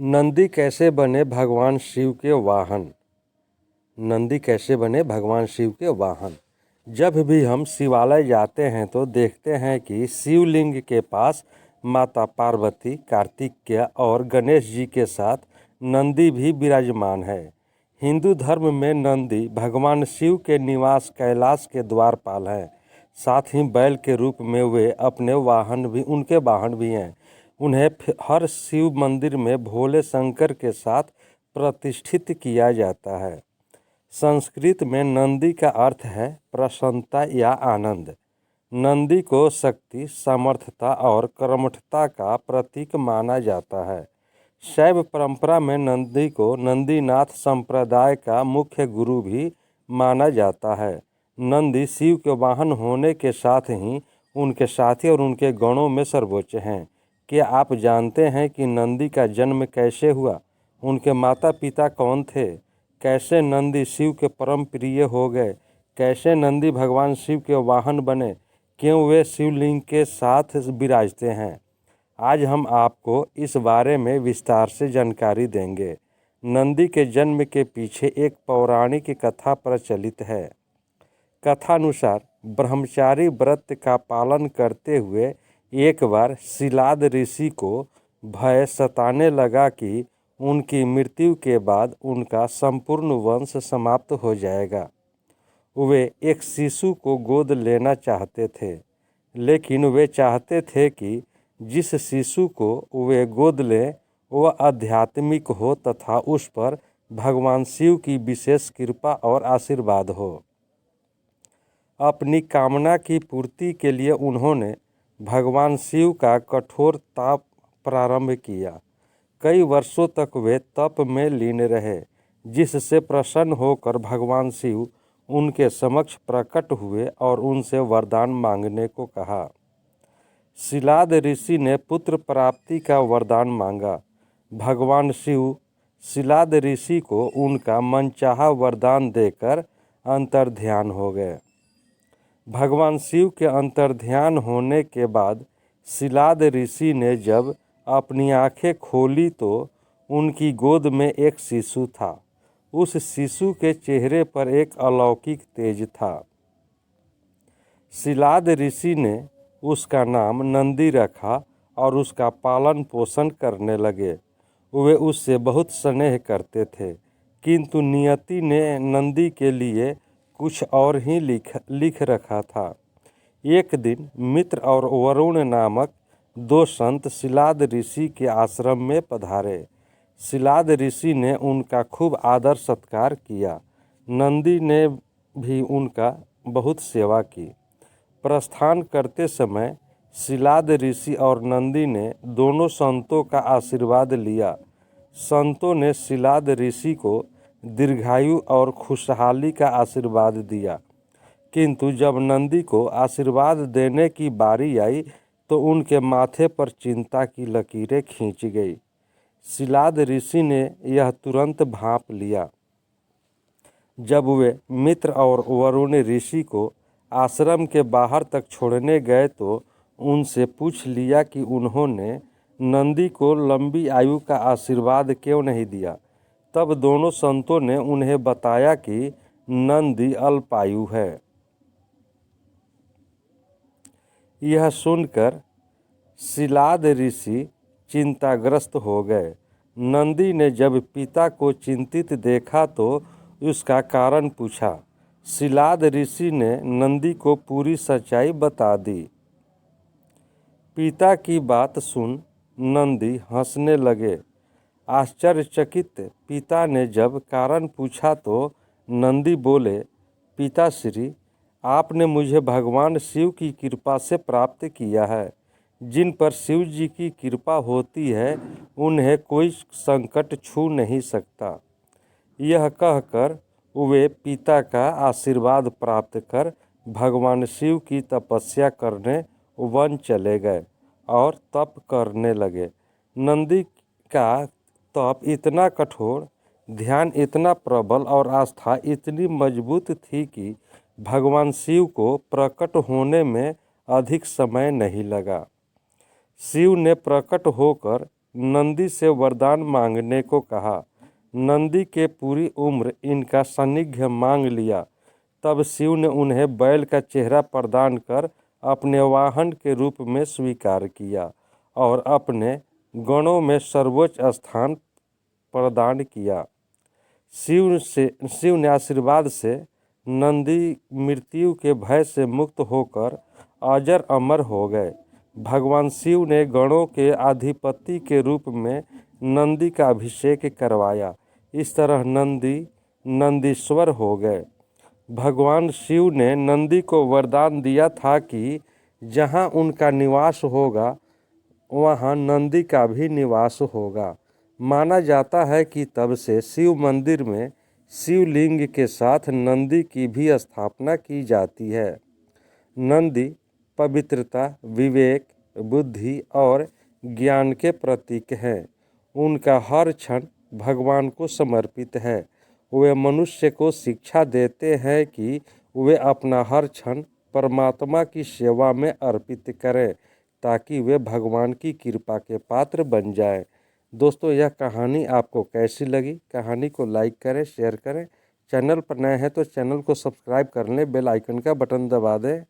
नंदी कैसे बने भगवान शिव के वाहन। नंदी कैसे बने भगवान शिव के वाहन। जब भी हम शिवालय जाते हैं तो देखते हैं कि शिवलिंग के पास माता पार्वती, कार्तिकेय और गणेश जी के साथ नंदी भी विराजमान है। हिंदू धर्म में नंदी भगवान शिव के निवास कैलाश के द्वारपाल हैं। साथ ही बैल के रूप में वे अपने उनके वाहन भी हैं। उन्हें हर शिव मंदिर में भोले शंकर के साथ प्रतिष्ठित किया जाता है। संस्कृत में नंदी का अर्थ है प्रसन्नता या आनंद। नंदी को शक्ति, सामर्थ्यता और कर्मठता का प्रतीक माना जाता है। शैव परंपरा में नंदी को नंदीनाथ संप्रदाय का मुख्य गुरु भी माना जाता है। नंदी शिव के वाहन होने के साथ ही उनके साथी और उनके गणों में सर्वोच्च हैं। क्या आप जानते हैं कि नंदी का जन्म कैसे हुआ? उनके माता पिता कौन थे? कैसे नंदी शिव के परम प्रिय हो गए? कैसे नंदी भगवान शिव के वाहन बने? क्यों वे शिवलिंग के साथ विराजते हैं? आज हम आपको इस बारे में विस्तार से जानकारी देंगे। नंदी के जन्म के पीछे एक पौराणिक कथा प्रचलित है। कथानुसार ब्रह्मचारी व्रत का पालन करते हुए एक बार शिलाद ऋषि को भय सताने लगा कि उनकी मृत्यु के बाद उनका संपूर्ण वंश समाप्त हो जाएगा। वे एक शिशु को गोद लेना चाहते थे, लेकिन वे चाहते थे कि जिस शिशु को वे गोद लें वह आध्यात्मिक हो तथा उस पर भगवान शिव की विशेष कृपा और आशीर्वाद हो। अपनी कामना की पूर्ति के लिए उन्होंने भगवान शिव का कठोर तप प्रारंभ किया। कई वर्षों तक वे तप में लीन रहे, जिससे प्रसन्न होकर भगवान शिव उनके समक्ष प्रकट हुए और उनसे वरदान मांगने को कहा। शिलाद ऋषि ने पुत्र प्राप्ति का वरदान मांगा। भगवान शिव शिलाद ऋषि को उनका मनचाहा वरदान देकर अंतर्ध्यान हो गए। भगवान शिव के अंतर्ध्यान होने के बाद शिलाद ऋषि ने जब अपनी आंखें खोली तो उनकी गोद में एक शिशु था। उस शिशु के चेहरे पर एक अलौकिक तेज था। शिलाद ऋषि ने उसका नाम नंदी रखा और उसका पालन पोषण करने लगे। वे उससे बहुत स्नेह करते थे, किंतु नियति ने नंदी के लिए कुछ और ही लिख रखा था। एक दिन मित्र और वरुण नामक दो संत शिलाद ऋषि के आश्रम में पधारे। शिलाद ऋषि ने उनका खूब आदर सत्कार किया। नंदी ने भी उनका बहुत सेवा की। प्रस्थान करते समय शिलाद ऋषि और नंदी ने दोनों संतों का आशीर्वाद लिया। संतों ने शिलाद ऋषि को दीर्घायु और खुशहाली का आशीर्वाद दिया, किंतु जब नंदी को आशीर्वाद देने की बारी आई तो उनके माथे पर चिंता की लकीरें खींच गई। शिलाद ऋषि ने यह तुरंत भांप लिया। जब वे मित्र और वरुण ऋषि को आश्रम के बाहर तक छोड़ने गए तो उनसे पूछ लिया कि उन्होंने नंदी को लंबी आयु का आशीर्वाद क्यों नहीं दिया। तब दोनों संतों ने उन्हें बताया कि नंदी अल्पायु है। यह सुनकर शिलाद ऋषि चिंताग्रस्त हो गए। नंदी ने जब पिता को चिंतित देखा तो उसका कारण पूछा। शिलाद ऋषि ने नंदी को पूरी सच्चाई बता दी। पिता की बात सुन नंदी हंसने लगे। आश्चर्यचकित पिता ने जब कारण पूछा तो नंदी बोले, पिताश्री, आपने मुझे भगवान शिव की कृपा से प्राप्त किया है। जिन पर शिव जी की कृपा होती है उन्हें कोई संकट छू नहीं सकता। यह कहकर वे पिता का आशीर्वाद प्राप्त कर भगवान शिव की तपस्या करने वन चले गए और तप करने लगे। नंदी का तप इतना कठोर, ध्यान इतना प्रबल और आस्था इतनी मजबूत थी कि भगवान शिव को प्रकट होने में अधिक समय नहीं लगा। शिव ने प्रकट होकर नंदी से वरदान मांगने को कहा। नंदी के पूरी उम्र इनका सानिध्य मांग लिया। तब शिव ने उन्हें बैल का चेहरा प्रदान कर अपने वाहन के रूप में स्वीकार किया और अपने गणों में सर्वोच्च स्थान प्रदान किया। शिव ने आशीर्वाद से नंदी मृत्यु के भय से मुक्त होकर अजर अमर हो गए। भगवान शिव ने गणों के अधिपति के रूप में नंदी का अभिषेक करवाया। इस तरह नंदी नंदीश्वर हो गए। भगवान शिव ने नंदी को वरदान दिया था कि जहाँ उनका निवास होगा वहाँ नंदी का भी निवास होगा। माना जाता है कि तब से शिव मंदिर में शिवलिंग के साथ नंदी की भी स्थापना की जाती है। नंदी पवित्रता, विवेक, बुद्धि और ज्ञान के प्रतीक हैं। उनका हर क्षण भगवान को समर्पित है। वे मनुष्य को शिक्षा देते हैं कि वे अपना हर क्षण परमात्मा की सेवा में अर्पित करें ताकि वे भगवान की कृपा के पात्र बन जाएं। दोस्तों, यह कहानी आपको कैसी लगी? कहानी को लाइक करें, शेयर करें। चैनल पर नए हैं तो चैनल को सब्सक्राइब कर लें, बेल आइकन का बटन दबा दें।